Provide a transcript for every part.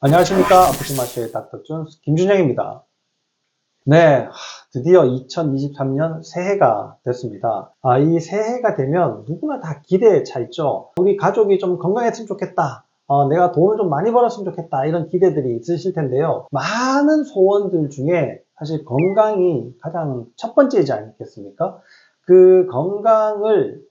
안녕하십니까. 아프신마취의 닥터존 김준영입니다. 네, 드디어 2023년 새해가 됐습니다. 이 새해가 되면 누구나 다 기대에 차 있죠. 우리 가족이 좀 건강했으면 좋겠다. 내가 돈을 좀 많이 벌었으면 좋겠다. 이런 기대들이 있으실 텐데요. 많은 소원들 중에 사실 건강이 가장 첫 번째이지 않겠습니까? 그 건강을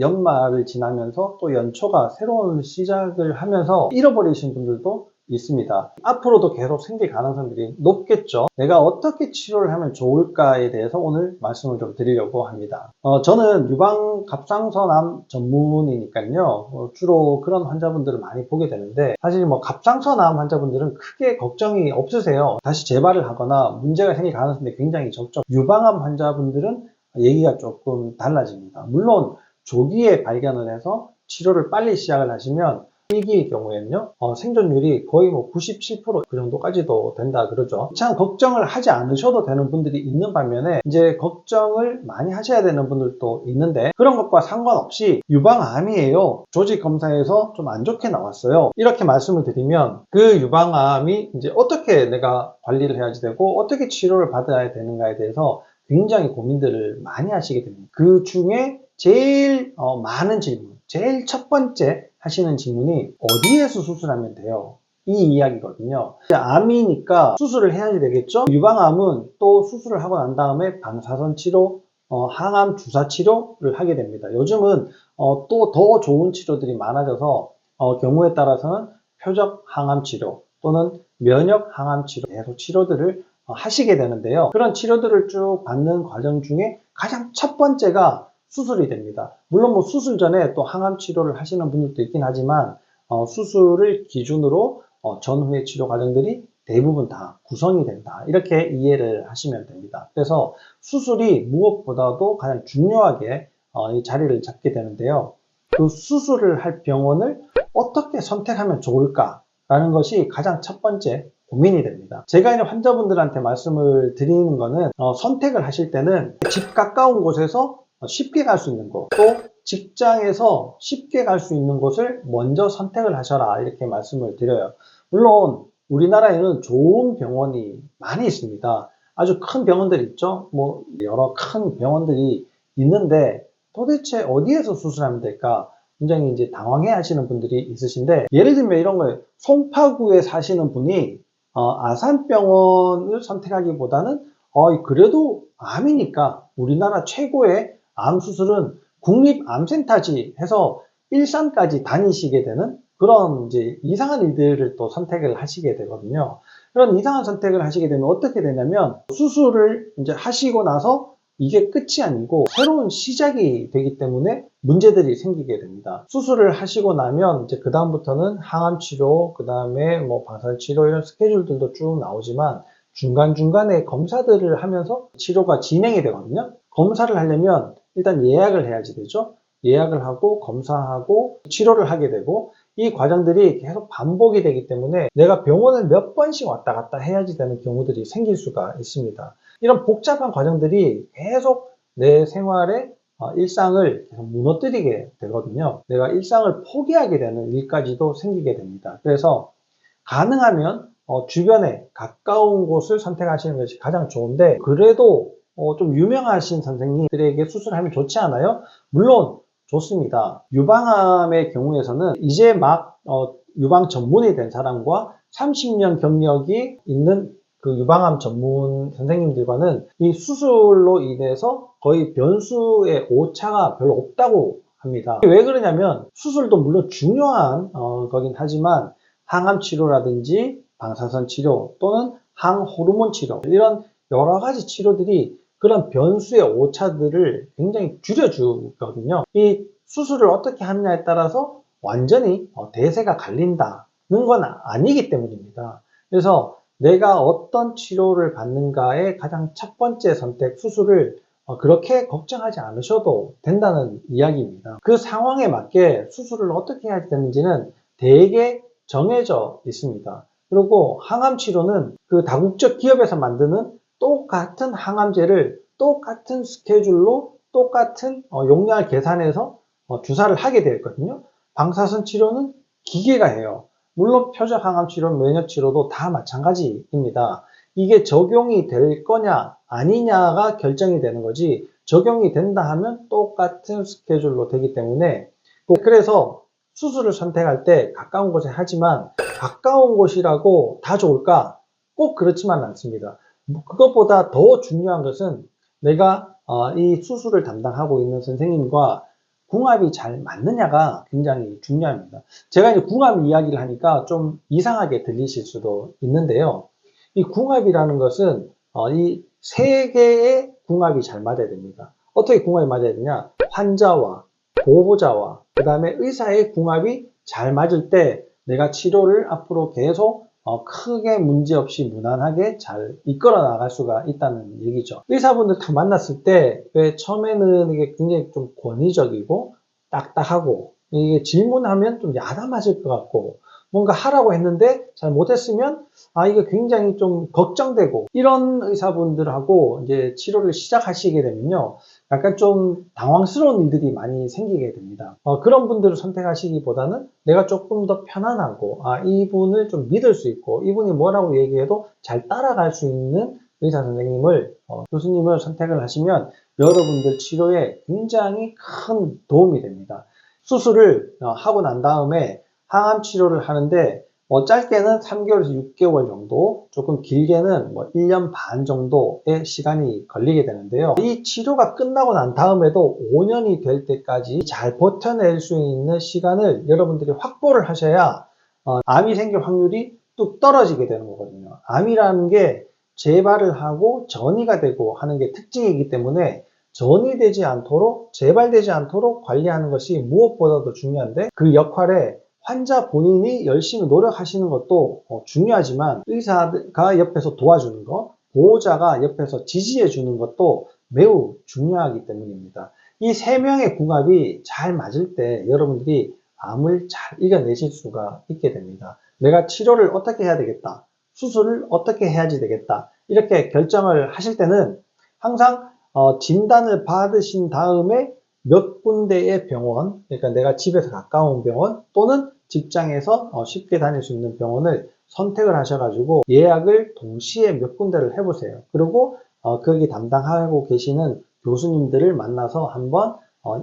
연말을 지나면서 또 연초가 새로운 시작을 하면서 잃어버리신 분들도 있습니다. 앞으로도 계속 생길 가능성들이 높겠죠. 내가 어떻게 치료를 하면 좋을까에 대해서 오늘 말씀을 좀 드리려고 합니다. 저는 유방 갑상선암 전문이니까요. 주로 그런 환자분들을 많이 보게 되는데 사실 갑상선암 환자분들은 크게 걱정이 없으세요. 다시 재발을 하거나 문제가 생길 가능성이 굉장히 적죠. 유방암 환자분들은 얘기가 조금 달라집니다. 물론 조기에 발견을 해서 치료를 빨리 시작을 하시면 1기의 경우에는요, 생존율이 거의 97%그 정도까지도 된다 그러죠. 참 걱정을 하지 않으셔도 되는 분들이 있는 반면에 이제 걱정을 많이 하셔야 되는 분들도 있는데 그런 것과 상관없이 유방암이에요. 조직 검사에서 좀 안 좋게 나왔어요. 이렇게 말씀을 드리면 그 유방암이 이제 어떻게 내가 관리를 해야지 되고 어떻게 치료를 받아야 되는가에 대해서 굉장히 고민들을 많이 하시게 됩니다. 그 중에 제일 많은 질문, 제일 첫 번째 하시는 질문이 어디에서 수술하면 돼요? 이 이야기거든요. 암이니까 수술을 해야지 되겠죠? 유방암은 또 수술을 하고 난 다음에 방사선 치료, 항암 주사 치료를 하게 됩니다. 요즘은 또 더 좋은 치료들이 많아져서 경우에 따라서는 표적 항암 치료 또는 면역 항암 치료 계속 치료들을 하시게 되는데요. 그런 치료들을 쭉 받는 과정 중에 가장 첫 번째가 수술이 됩니다. 물론 수술 전에 또 항암 치료를 하시는 분들도 있긴 하지만 수술을 기준으로 전후의 치료 과정들이 대부분 다 구성이 된다. 이렇게 이해를 하시면 됩니다. 그래서 수술이 무엇보다도 가장 중요하게 이 자리를 잡게 되는데요. 그 수술을 할 병원을 어떻게 선택하면 좋을까라는 것이 가장 첫 번째 고민이 됩니다. 제가 이제 환자분들한테 말씀을 드리는 거는 선택을 하실 때는 집 가까운 곳에서 쉽게 갈 수 있는 곳, 또 직장에서 쉽게 갈 수 있는 곳을 먼저 선택을 하셔라 이렇게 말씀을 드려요. 물론 우리나라에는 좋은 병원이 많이 있습니다. 아주 큰 병원들 있죠. 여러 큰 병원들이 있는데 도대체 어디에서 수술하면 될까? 굉장히 이제 당황해 하시는 분들이 있으신데 예를 들면 이런 거예요. 송파구에 사시는 분이 아산병원을 선택하기보다는 그래도 암이니까 우리나라 최고의 암 수술은 국립암센터지 해서 일산까지 다니시게 되는 그런 이제 이상한 일들을 또 선택을 하시게 되거든요. 그런 이상한 선택을 하시게 되면 어떻게 되냐면 수술을 이제 하시고 나서 이게 끝이 아니고 새로운 시작이 되기 때문에 문제들이 생기게 됩니다. 수술을 하시고 나면 이제 그 다음부터는 항암 치료, 그 다음에 방사선 치료 이런 스케줄들도 쭉 나오지만 중간중간에 검사들을 하면서 치료가 진행이 되거든요. 검사를 하려면 일단 예약을 해야지 되죠. 예약을 하고 검사하고 치료를 하게 되고 이 과정들이 계속 반복이 되기 때문에 내가 병원을 몇 번씩 왔다 갔다 해야지 되는 경우들이 생길 수가 있습니다. 이런 복잡한 과정들이 계속 내 생활의 일상을 계속 무너뜨리게 되거든요. 내가 일상을 포기하게 되는 일까지도 생기게 됩니다. 그래서 가능하면 주변에 가까운 곳을 선택하시는 것이 가장 좋은데 그래도 좀 유명하신 선생님들에게 수술하면 좋지 않아요? 물론 좋습니다. 유방암의 경우에서는 이제 막 유방 전문이 된 사람과 30년 경력이 있는 그 유방암 전문 선생님들과는 이 수술로 인해서 거의 변수의 오차가 별로 없다고 합니다. 왜 그러냐면 수술도 물론 중요한 거긴 하지만 항암 치료라든지 방사선 치료 또는 항호르몬 치료 이런 여러 가지 치료들이 그런 변수의 오차들을 굉장히 줄여주거든요. 이 수술을 어떻게 하느냐에 따라서 완전히 대세가 갈린다는 건 아니기 때문입니다. 그래서 내가 어떤 치료를 받는가의 가장 첫 번째 선택 수술을 그렇게 걱정하지 않으셔도 된다는 이야기입니다. 그 상황에 맞게 수술을 어떻게 해야 되는지는 대개 정해져 있습니다. 그리고 항암 치료는 그 다국적 기업에서 만드는 똑같은 항암제를 똑같은 스케줄로 똑같은 용량을 계산해서 주사를 하게 되어 있거든요. 방사선 치료는 기계가 해요. 물론 표적 항암 치료, 면역 치료도 다 마찬가지입니다. 이게 적용이 될 거냐 아니냐가 결정이 되는 거지, 적용이 된다 하면 똑같은 스케줄로 되기 때문에, 그래서 수술을 선택할 때 가까운 곳에 하지만 가까운 곳이라고 다 좋을까? 꼭 그렇지만 않습니다. 그것보다 더 중요한 것은 내가 이 수술을 담당하고 있는 선생님과 궁합이 잘 맞느냐가 굉장히 중요합니다. 제가 이제 궁합 이야기를 하니까 좀 이상하게 들리실 수도 있는데요. 이 궁합이라는 것은 이 세 개의 궁합이 잘 맞아야 됩니다. 어떻게 궁합이 맞아야 되냐? 환자와 보호자와 그 다음에 의사의 궁합이 잘 맞을 때 내가 치료를 앞으로 계속 크게 문제없이 무난하게 잘 이끌어 나갈 수가 있다는 얘기죠. 의사분들 딱 만났을 때 왜 처음에는 이게 굉장히 좀 권위적이고 딱딱하고, 이게 질문하면 좀 야단맞을 것 같고, 뭔가 하라고 했는데 잘 못했으면 이게 굉장히 좀 걱정되고, 이런 의사분들하고 이제 치료를 시작하시게 되면요, 약간 좀 당황스러운 일들이 많이 생기게 됩니다. 그런 분들을 선택하시기보다는 내가 조금 더 편안하고 이분을 좀 믿을 수 있고 이분이 뭐라고 얘기해도 잘 따라갈 수 있는 의사 선생님을 교수님을 선택을 하시면 여러분들 치료에 굉장히 큰 도움이 됩니다. 수술을 하고 난 다음에 항암 치료를 하는데 짧게는 3개월에서 6개월 정도, 조금 길게는 1년 반 정도의 시간이 걸리게 되는데요. 이 치료가 끝나고 난 다음에도 5년이 될 때까지 잘 버텨낼 수 있는 시간을 여러분들이 확보를 하셔야 암이 생길 확률이 뚝 떨어지게 되는 거거든요. 암이라는 게 재발을 하고 전이가 되고 하는 게 특징이기 때문에 전이되지 않도록, 재발되지 않도록 관리하는 것이 무엇보다도 중요한데, 그 역할에 환자 본인이 열심히 노력하시는 것도 중요하지만 의사가 옆에서 도와주는 것, 보호자가 옆에서 지지해 주는 것도 매우 중요하기 때문입니다. 이 세 명의 궁합이 잘 맞을 때 여러분들이 암을 잘 이겨내실 수가 있게 됩니다. 내가 치료를 어떻게 해야 되겠다, 수술을 어떻게 해야지 되겠다, 이렇게 결정을 하실 때는 항상 진단을 받으신 다음에 몇 군데의 병원, 그러니까 내가 집에서 가까운 병원 또는 직장에서 쉽게 다닐 수 있는 병원을 선택을 하셔가지고 예약을 동시에 몇 군데를 해보세요. 그리고 거기 담당하고 계시는 교수님들을 만나서 한번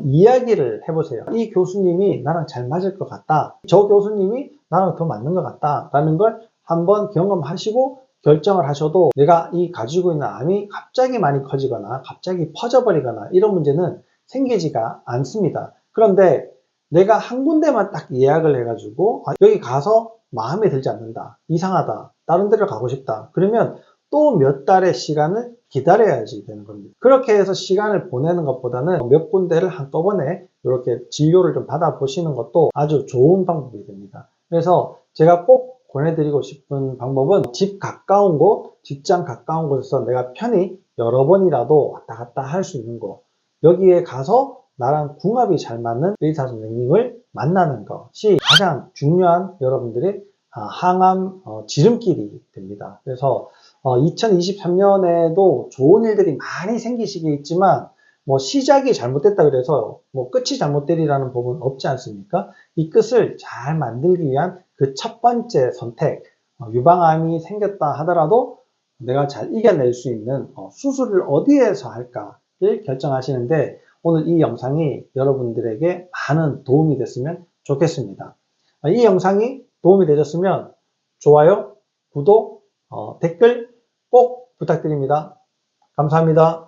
이야기를 해보세요. 이 교수님이 나랑 잘 맞을 것 같다, 저 교수님이 나랑 더 맞는 것 같다 라는 걸 한번 경험하시고 결정을 하셔도, 내가 이 가지고 있는 암이 갑자기 많이 커지거나 갑자기 퍼져버리거나 이런 문제는 생기지가 않습니다. 그런데 내가 한 군데만 딱 예약을 해가지고 여기 가서 마음에 들지 않는다, 이상하다, 다른 데를 가고 싶다, 그러면 또 몇 달의 시간을 기다려야지 되는 겁니다. 그렇게 해서 시간을 보내는 것보다는 몇 군데를 한꺼번에 이렇게 진료를 좀 받아보시는 것도 아주 좋은 방법이 됩니다. 그래서 제가 꼭 권해드리고 싶은 방법은 집 가까운 곳, 직장 가까운 곳에서 내가 편히 여러 번이라도 왔다 갔다 할 수 있는 곳, 여기에 가서 나랑 궁합이 잘 맞는 의사 선생님을 만나는 것이 가장 중요한 여러분들의 항암 지름길이 됩니다. 그래서 2023년에도 좋은 일들이 많이 생기시겠지만 시작이 잘못됐다 그래서 끝이 잘못되리라는 법은 없지 않습니까? 이 끝을 잘 만들기 위한 그 첫 번째 선택, 유방암이 생겼다 하더라도 내가 잘 이겨낼 수 있는 수술을 어디에서 할까를 결정하시는데, 오늘 이 영상이 여러분들에게 많은 도움이 됐으면 좋겠습니다. 이 영상이 도움이 되셨으면 좋아요, 구독, 댓글 꼭 부탁드립니다. 감사합니다.